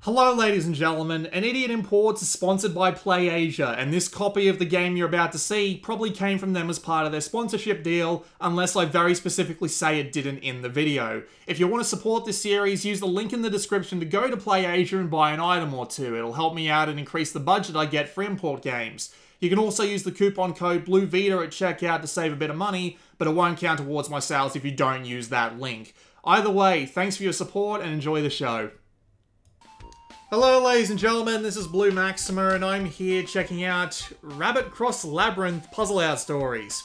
Hello ladies and gentlemen, An Idiot Imports is sponsored by PlayAsia, and this copy of the game you're about to see probably came from them as part of their sponsorship deal, unless I very specifically say it didn't in the video. If you want to support this series, use the link in the description to go to PlayAsia and buy an item or two. It'll help me out and increase the budget I get for import games. You can also use the coupon code BLUEVITA at checkout to save a bit of money, but it won't count towards my sales if you don't use that link. Either way, thanks for your support and enjoy the show. Hello ladies and gentlemen, this is Blue Maxima and I'm here checking out Rabbit Cross Labyrinth puzzle out stories.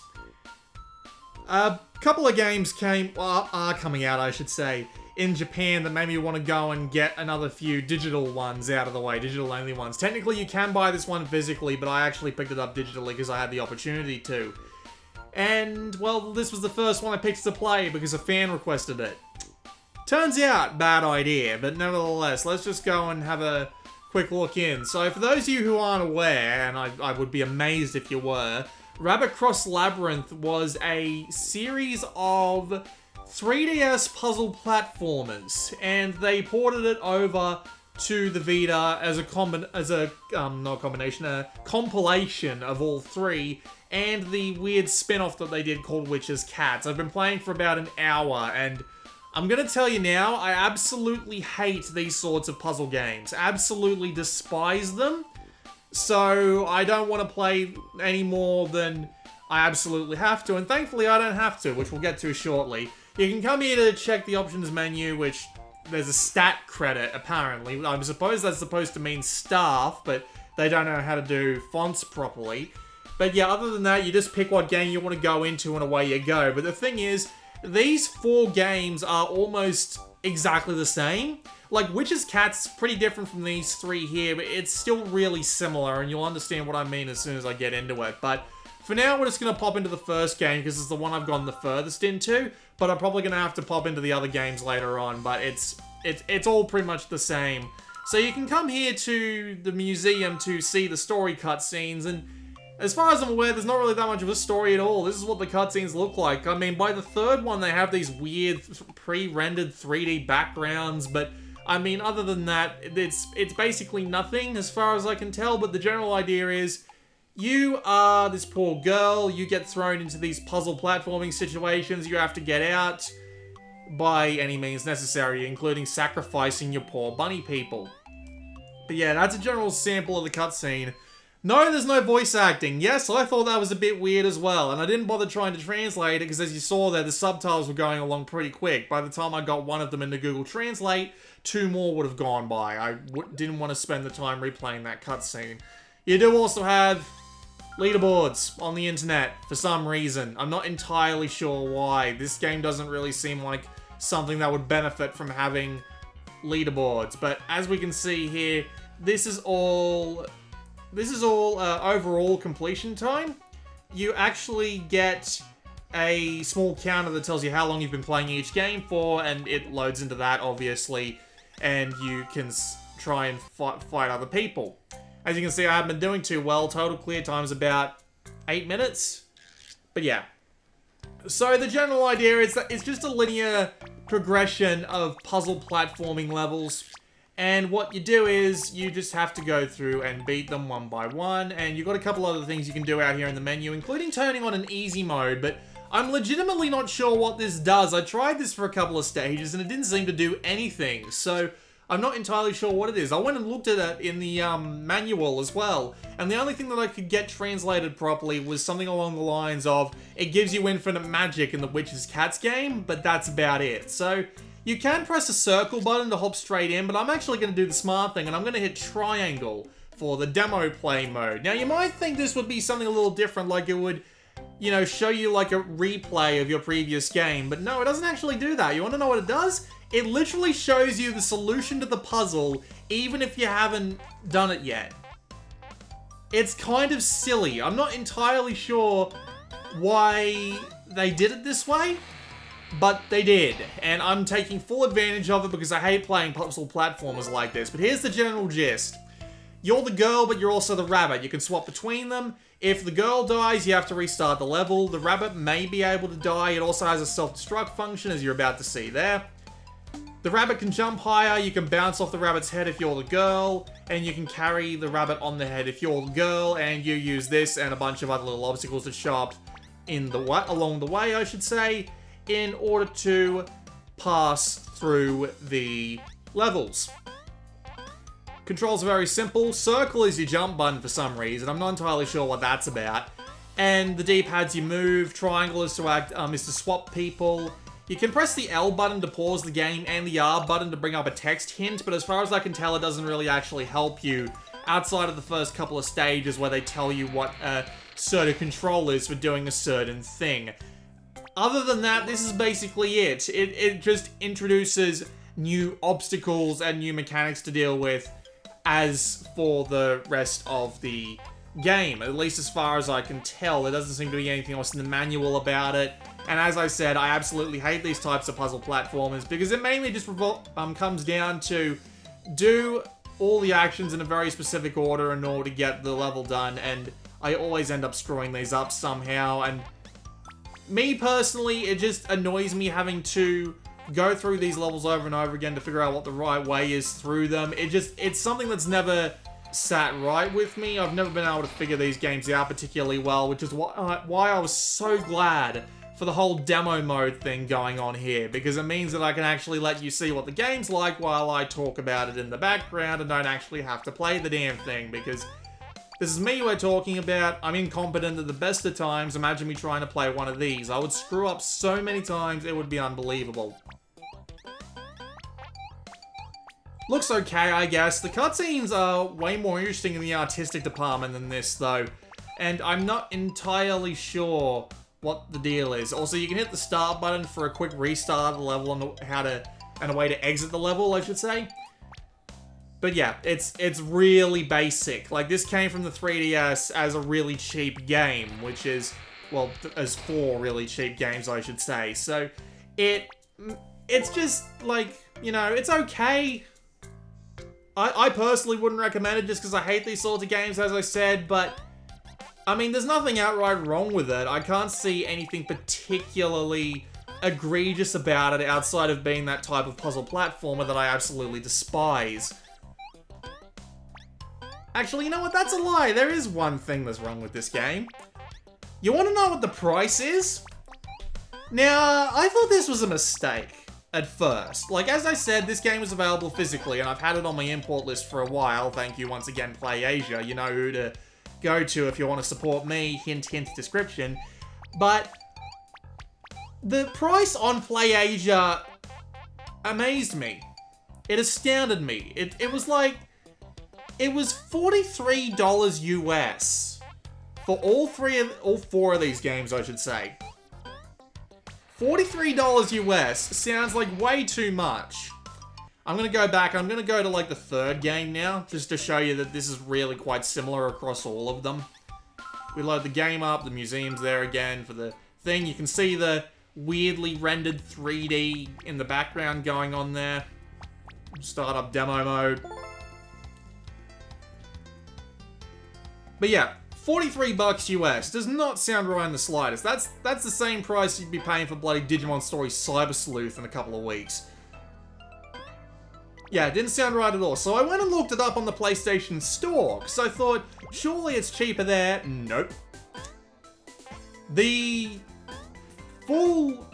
A couple of games are coming out, I should say, in Japan that made me want to go and get another few digital ones out of the way, digital only ones. Technically you can buy this one physically, but I actually picked it up digitally because I had the opportunity to. And, well, this was the first one I picked to play because a fan requested it. Turns out, bad idea, but nevertheless, let's just go and have a quick look in. So for those of you who aren't aware, and I would be amazed if you were, Rabbit Cross Labyrinth was a series of 3DS puzzle platformers, and they ported it over to the Vita as a compilation of all three, and the weird spin-off that they did called Witch's Cats. I've been playing for about an hour, and I'm gonna tell you now, I absolutely hate these sorts of puzzle games. Absolutely despise them. So I don't want to play any more than I absolutely have to, and thankfully I don't have to, which we'll get to shortly. You can come here to check the options menu, which there's a stat credit, apparently. I suppose that's supposed to mean staff, but they don't know how to do fonts properly. But yeah, other than that, you just pick what game you want to go into and away you go. But the thing is, these four games are almost exactly the same. Like, Witch's Cat's pretty different from these three here, but it's still really similar, and you'll understand what I mean as soon as I get into it. But for now, we're just going to pop into the first game, because it's the one I've gone the furthest into, but I'm probably going to have to pop into the other games later on, but it's all pretty much the same. So you can come here to the museum to see the story cutscenes, and as far as I'm aware, there's not really that much of a story at all. This is what the cutscenes look like. I mean, by the third one, they have these weird pre-rendered 3D backgrounds, but I mean, other than that, it's basically nothing as far as I can tell, but the general idea is you are this poor girl, you get thrown into these puzzle platforming situations, you have to get out by any means necessary, including sacrificing your poor bunny people. But yeah, that's a general sample of the cutscene. No, there's no voice acting. Yes, I thought that was a bit weird as well, and I didn't bother trying to translate it because as you saw there, the subtitles were going along pretty quick. By the time I got one of them into Google Translate, two more would have gone by. I didn't want to spend the time replaying that cutscene. You do also have leaderboards on the internet for some reason. I'm not entirely sure why. This game doesn't really seem like something that would benefit from having leaderboards, but as we can see here, this is all overall completion time. You actually get a small counter that tells you how long you've been playing each game for, and it loads into that, obviously, and you can try and fight other people. As you can see, I haven't been doing too well. Total clear time's about 8 minutes. But yeah. So the general idea is that it's just a linear progression of puzzle platforming levels. And what you do is, you just have to go through and beat them one by one, and you've got a couple other things you can do out here in the menu, including turning on an easy mode, but I'm legitimately not sure what this does. I tried this for a couple of stages, and it didn't seem to do anything, so I'm not entirely sure what it is. I went and looked at it in the manual as well, and the only thing that I could get translated properly was something along the lines of, it gives you infinite magic in the Witch's Cats game, but that's about it. So you can press the circle button to hop straight in, but I'm actually going to do the smart thing, and I'm going to hit triangle for the demo play mode. Now, you might think this would be something a little different, like it would, you know, show you like a replay of your previous game, but no, it doesn't actually do that. You want to know what it does? It literally shows you the solution to the puzzle, even if you haven't done it yet. It's kind of silly. I'm not entirely sure why they did it this way, but they did, and I'm taking full advantage of it because I hate playing puzzle platformers like this. But here's the general gist. You're the girl, but you're also the rabbit. You can swap between them. If the girl dies, you have to restart the level. The rabbit may be able to die. It also has a self-destruct function, as you're about to see there. The rabbit can jump higher, you can bounce off the rabbit's head if you're the girl, and you can carry the rabbit on the head if you're the girl, and you use this and a bunch of other little obstacles that show up in the way, along the way, I should say, in order to pass through the levels. Controls are very simple. Circle is your jump button for some reason. I'm not entirely sure what that's about. And the D-pad's your move. Triangle is to swap people. You can press the L button to pause the game and the R button to bring up a text hint, but as far as I can tell, it doesn't really actually help you outside of the first couple of stages where they tell you what a certain control is for doing a certain thing. Other than that, this is basically it. It just introduces new obstacles and new mechanics to deal with as for the rest of the game. At least as far as I can tell, there doesn't seem to be anything else in the manual about it. And as I said, I absolutely hate these types of puzzle platformers because it mainly just comes down to do all the actions in a very specific order in order to get the level done, and I always end up screwing these up somehow. And me personally, it just annoys me having to go through these levels over and over again to figure out what the right way is through them. It's something that's never sat right with me. I've never been able to figure these games out particularly well, which is why I was so glad for the whole demo mode thing going on here, because it means that I can actually let you see what the game's like while I talk about it in the background and don't actually have to play the damn thing, because this is me we're talking about. I'm incompetent at the best of times. Imagine me trying to play one of these. I would screw up so many times, it would be unbelievable. Looks okay, I guess. The cutscenes are way more interesting in the artistic department than this, though. And I'm not entirely sure what the deal is. Also, you can hit the start button for a quick restart of the level and a way to exit the level, I should say. But yeah, it's really basic. Like, this came from the 3DS as a really cheap game, which is, well, as 4 really cheap games, I should say. So, it's just, like, you know, it's okay. I personally wouldn't recommend it just because I hate these sorts of games, as I said, but I mean, there's nothing outright wrong with it. I can't see anything particularly egregious about it outside of being that type of puzzle platformer that I absolutely despise. Actually, you know what? That's a lie. There is one thing that's wrong with this game. You want to know what the price is? Now, I thought this was a mistake at first. Like, as I said, this game is available physically, and I've had it on my import list for a while. Thank you once again, PlayAsia. You know who to go to if you want to support me. Hint, hint, description. But the price on PlayAsia amazed me. It astounded me. It was like, it was $43 US for all four of these games, I should say. $43 US sounds like way too much. I'm gonna go back, I'm gonna go to like the third game now, just to show you that this is really quite similar across all of them. We load the game up, the museum's there again for the thing. You can see the weirdly rendered 3D in the background going on there. Start up demo mode. But yeah, 43 bucks US does not sound right in the slightest. That's the same price you'd be paying for bloody Digimon Story Cyber Sleuth in a couple of weeks. Yeah, it didn't sound right at all. So I went and looked it up on the PlayStation Store, because I thought, surely it's cheaper there. Nope. The full...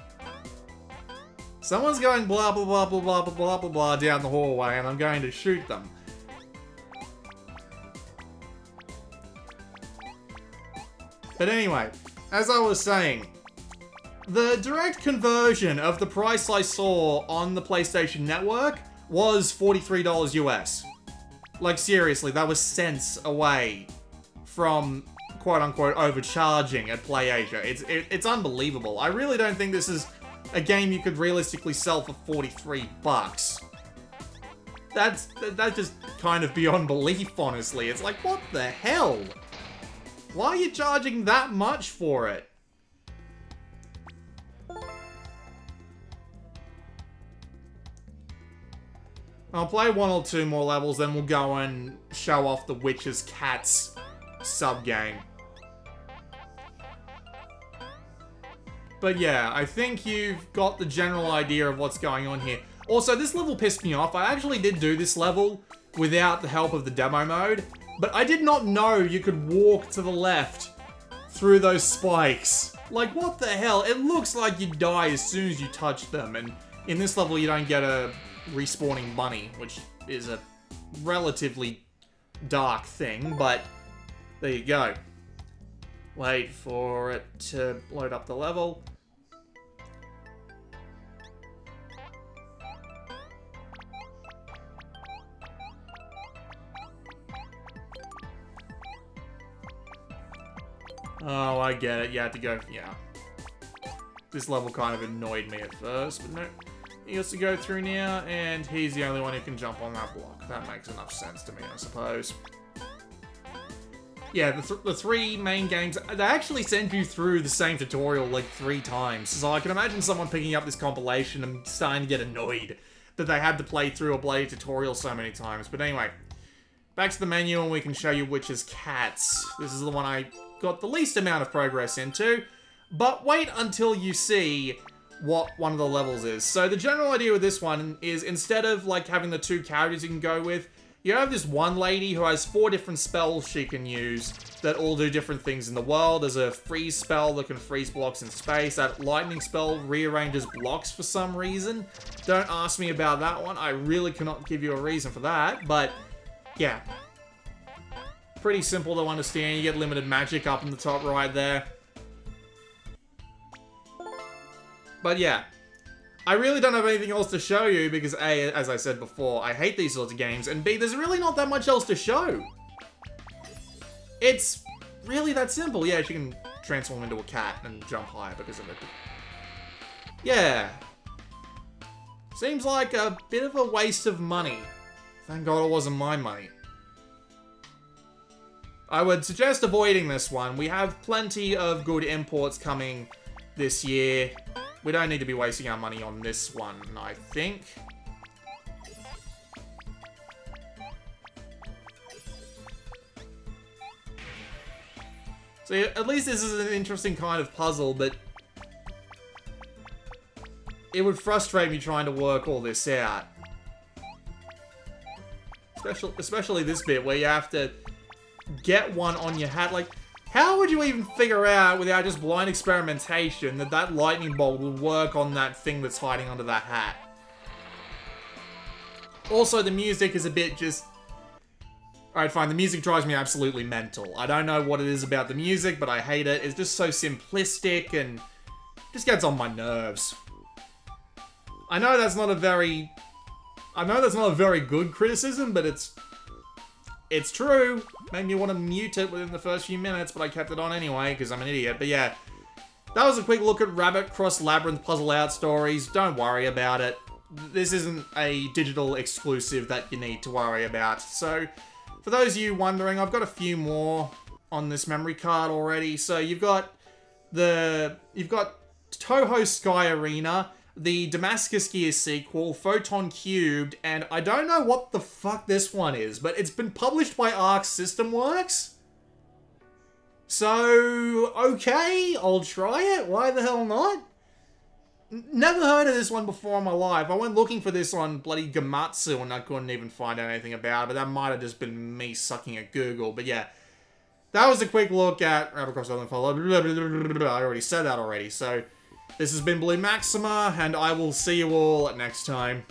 Someone's going blah blah blah blah blah blah blah blah blah down the hallway, and I'm going to shoot them. But anyway, as I was saying, the direct conversion of the price I saw on the PlayStation Network was $43 US. Like, seriously, that was cents away from quote-unquote overcharging at PlayAsia. It's unbelievable. I really don't think this is a game you could realistically sell for 43 bucks. That's just kind of beyond belief, honestly. It's like, what the hell? Why are you charging that much for it? I'll play one or two more levels, then we'll go and show off the Witch's Cats sub-game. But yeah, I think you've got the general idea of what's going on here. Also, this level pissed me off. I actually did do this level without the help of the demo mode, but I did not know you could walk to the left through those spikes. Like, what the hell? It looks like you die as soon as you touch them, and in this level you don't get a respawning bunny, which is a relatively dark thing, but there you go. Wait for it to load up the level. Oh, I get it. You had to go... Yeah. This level kind of annoyed me at first, but no. He has to go through now, and he's the only one who can jump on that block. That makes enough sense to me, I suppose. Yeah, the three main games, they actually send you through the same tutorial like 3 times. So I can imagine someone picking up this compilation and starting to get annoyed that they had to play through a bloody tutorial so many times. But anyway, back to the menu and we can show you which is cats. This is the one I got the least amount of progress into. But wait until you see what one of the levels is. So the general idea with this one is instead of like having the 2 characters you can go with, you have this one lady who has 4 different spells she can use that all do different things in the world. There's a freeze spell that can freeze blocks in space. That lightning spell rearranges blocks for some reason. Don't ask me about that one. I really cannot give you a reason for that. But yeah, pretty simple to understand. You get limited magic up in the top right there. But yeah, I really don't have anything else to show you because A, as I said before, I hate these sorts of games, and B, there's really not that much else to show. It's really that simple. Yeah, she can transform into a cat and jump higher because of it. Yeah. Seems like a bit of a waste of money. Thank God it wasn't my money. I would suggest avoiding this one. We have plenty of good imports coming this year. We don't need to be wasting our money on this one, I think. So at least this is an interesting kind of puzzle, but it would frustrate me trying to work all this out. Especially this bit where you have to get one on your hat. Like, how would you even figure out, without just blind experimentation, that that lightning bolt will work on that thing that's hiding under that hat? Also, the music is a bit just... Alright, fine, the music drives me absolutely mental. I don't know what it is about the music, but I hate it. It's just so simplistic and just gets on my nerves. I know that's not a very good criticism, but it's true. Made me want to mute it within the first few minutes, but I kept it on anyway, because I'm an idiot. But yeah, that was a quick look at Rabbit Cross Labyrinth Puzzle Out Stories. Don't worry about it. This isn't a digital exclusive that you need to worry about. So, for those of you wondering, I've got a few more on this memory card already. So you've got Toho Sky Arena, the Damascus Gear sequel, Photon Cubed, and I don't know what the fuck this one is, but it's been published by Arc System Works. So, okay, I'll try it. Why the hell not? Never heard of this one before in my life. I went looking for this on bloody Gamatsu and I couldn't even find out anything about it, but that might have just been me sucking at Google. But yeah, that was a quick look at Rabbit Cross Labyrinth. I already said that already, so... This has been Blue Maxima, and I will see you all next time.